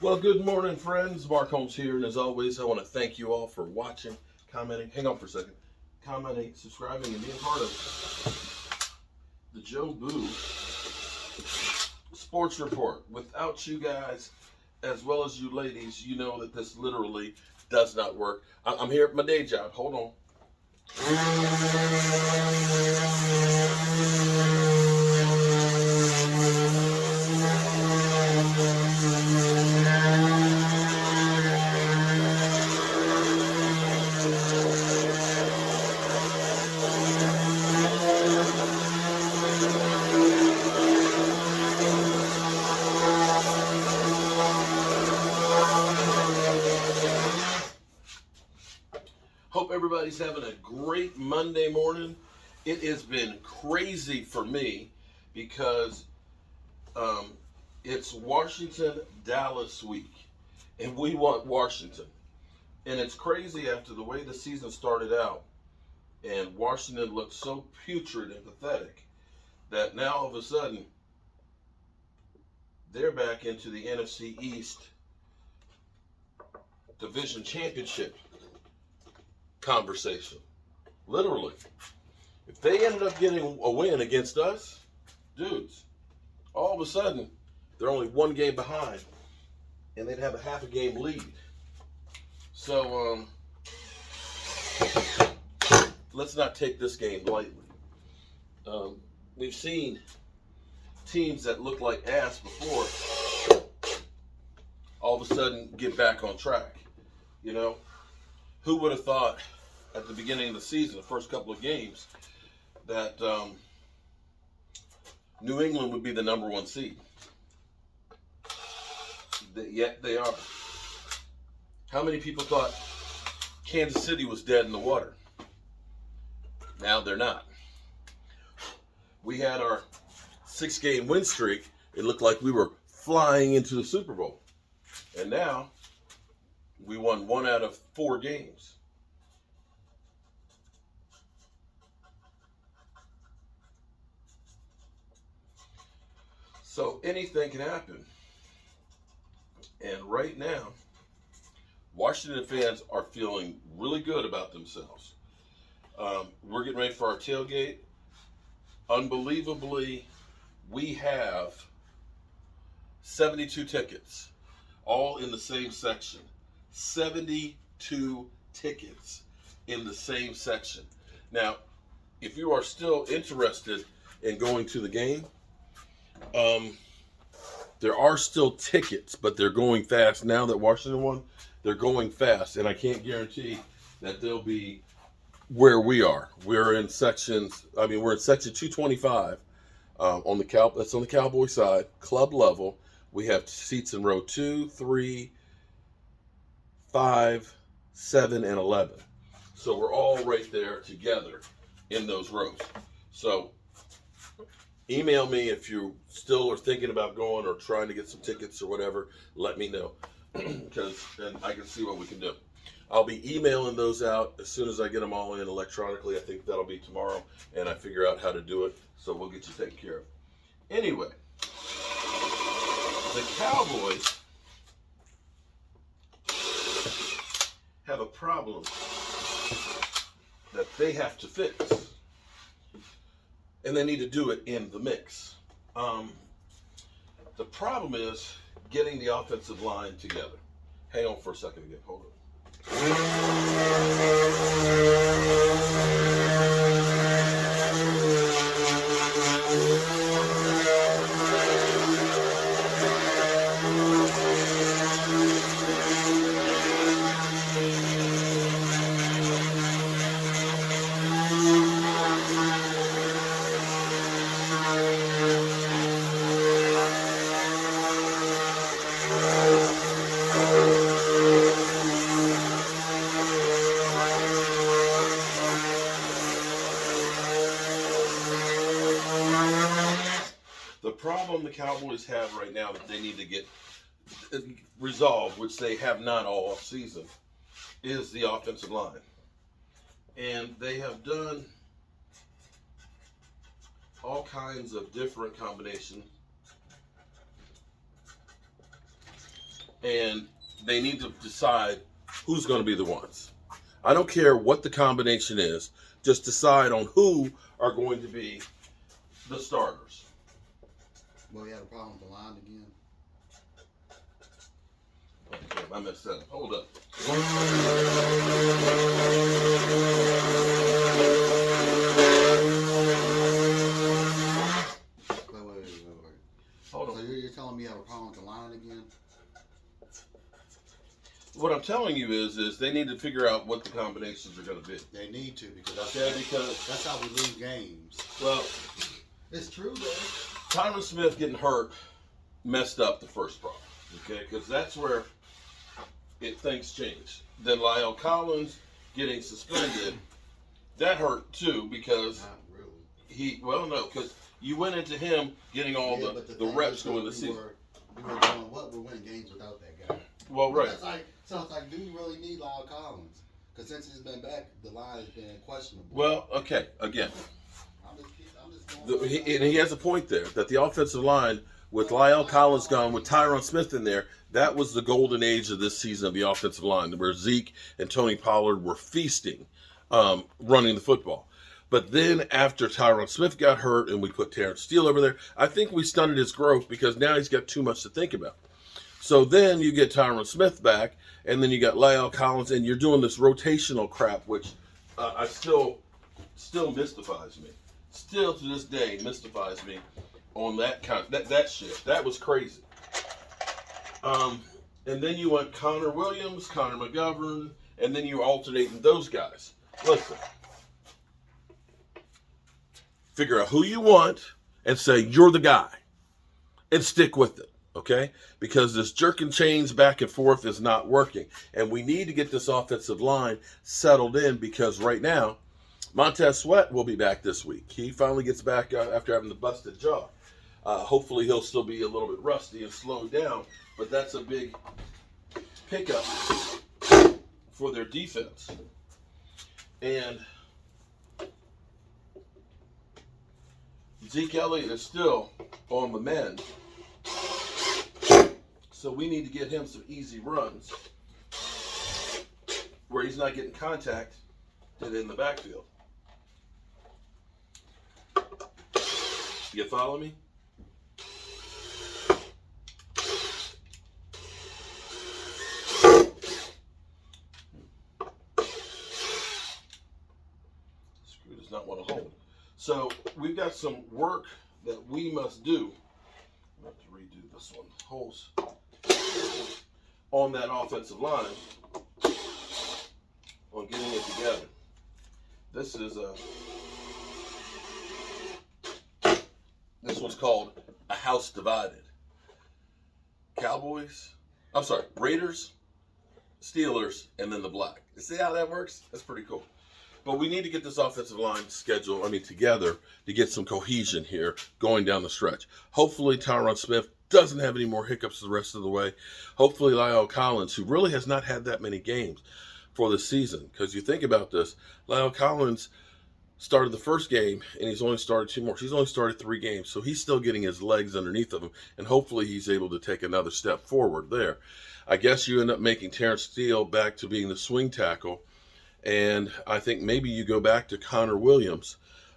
Well, good morning, friends. Mark Holmes here, and as always, I want to thank you all for watching, commenting. Hang on for a second. Commenting, subscribing, and being part of the Joe Boo Sports Report. Without you guys, as well as you ladies, you know that this literally does not work. I'm here at my day job. Hold on. Hope everybody's having a great Monday morning. It has been crazy for me because um, it's Washington Dallas week, and we want Washington. And it's crazy after the way the season started out, and Washington looked so putrid and pathetic that now all of a sudden they're back into the NFC East Division Championship conversation. Literally. If they ended up getting a win against us, dudes, all of a sudden they're only one game behind and they'd have a half a game lead. So let's not take this game lightly. We've seen teams that look like ass before all of a sudden get back on track. You know, who would have thought at the beginning of the season, the first couple of games, that New England would be the number one seed? Yet they are. How many people thought Kansas City was dead in the water? Now they're not. We had our 6-game win streak. It looked like we were flying into the Super Bowl. And now we won 1 out of 4 games. So anything can happen. And right now, Washington fans are feeling really good about themselves. We're getting ready for our tailgate. Unbelievably, we have 72 tickets, all in the same section. 72 tickets in the same section. Now, if you are still interested in going to the game, there are still tickets, but they're going fast. Now that Washington won, they're going fast, and I can't guarantee that they'll be where we are. We're in section 225 on the that's on the Cowboy side, club level. We have seats in row 2, 3, 5, 7, and 11. So we're all right there together in those rows. So email me if you still are thinking about going or trying to get some tickets or whatever. Let me know, because then I can see what we can do. I'll be emailing those out as soon as I get them all in electronically. I think that'll be tomorrow, and I figure out how to do it, so we'll get you taken care of. Anyway, the Cowboys have a problem that they have to fix, and they need to do it in the mix. The problem is getting the offensive line together. Hang on for a second again. Hold on. The problem the Cowboys have right now that they need to get resolved, which they have not all season, is the offensive line. And they have done all kinds of different combinations and they need to decide who's going to be the ones. I don't care what the combination is. Just decide on who are going to be the starters. Well, we had a problem with the line again. Okay, I messed that up. Hold up. Wait. Hold on. So you're telling me you have a problem with the line again? What I'm telling you is they need to figure out what the combinations are going to be. They need to, because that's how we lose games. Well, it's true though. Tyron Smith getting hurt messed up the first problem. Okay, because that's where things changed. Then Lyle Collins getting suspended, that hurt too, because Not really. because you went into him getting all the reps going the season. We were doing what? We're winning games without that guy. Well, right. Sounds like, do you really need Lyle Collins? Because since he's been back, the line has been questionable. Well, okay, again. I'm just going He has a point there, that the offensive line, with Lyle Collins gone, with Tyron Smith in there, that was the golden age of this season of the offensive line, where Zeke and Tony Pollard were feasting, running the football. But then after Tyron Smith got hurt and we put Terrence Steele over there, I think we stunted his growth because now he's got too much to think about. So then you get Tyron Smith back, and then you got Lyle Collins, and you're doing this rotational crap, which I still mystifies me. Still to this day mystifies me on that that shit. That was crazy. And then you went Connor Williams, Connor McGovern, and then you're alternating those guys. Listen. Figure out who you want and say you're the guy and stick with it, okay? Because this jerking chains back and forth is not working. And we need to get this offensive line settled in, because right now, Montez Sweat will be back this week. He finally gets back after having the busted jaw. Hopefully he'll still be a little bit rusty and slowed down, but that's a big pickup for their defense. And Zeke Elliott is still on the mend, so we need to get him some easy runs where he's not getting contact in the backfield. You follow me? Screw does not want to hold. So we've got some work that we must do. I have to redo this one. Holes on that offensive line on getting it together. This one's called A House Divided. Raiders, Steelers, and then the black. You see how that works? That's pretty cool. But we need to get this offensive line together to get some cohesion here going down the stretch. Hopefully Tyron Smith doesn't have any more hiccups the rest of the way. Hopefully Lyle Collins, who really has not had that many games for the season, because you think about this, Lyle Collins started the first game and he's only started 2 more. He's only started 3 games, so he's still getting his legs underneath of him, and hopefully he's able to take another step forward there. I guess you end up making Terrence Steele back to being the swing tackle. And I think maybe you go back to Connor Williams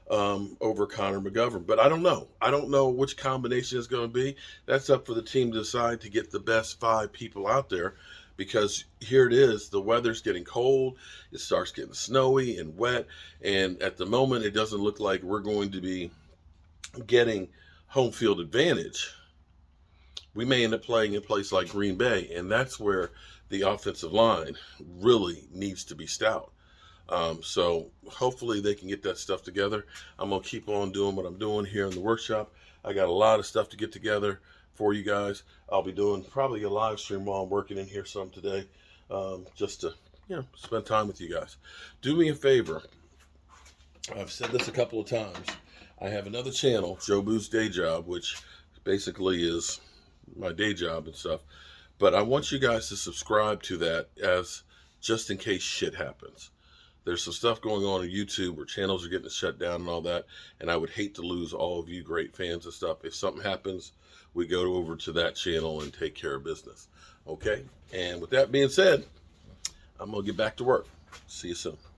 over Connor McGovern. But I don't know. I don't know which combination is going to be. That's up for the team to decide, to get the best 5 people out there. Because here it is. The weather's getting cold. It starts getting snowy and wet. And at the moment, it doesn't look like we're going to be getting home field advantage. We may end up playing in a place like Green Bay. And that's where the offensive line really needs to be stout. So hopefully they can get that stuff together. I'm going to keep on doing what I'm doing here in the workshop. I got a lot of stuff to get together for you guys. I'll be doing probably a live stream while I'm working in here some today, just to spend time with you guys. Do me a favor. I've said this a couple of times. I have another channel, Joe Boo's Day Job, which basically is my day job and stuff. But I want you guys to subscribe to that, as just in case shit happens. There's some stuff going on YouTube where channels are getting shut down and all that, and I would hate to lose all of you great fans and stuff. If something happens we go over to that channel and take care of business. Okay? And with that being said, I'm going to get back to work. See you soon.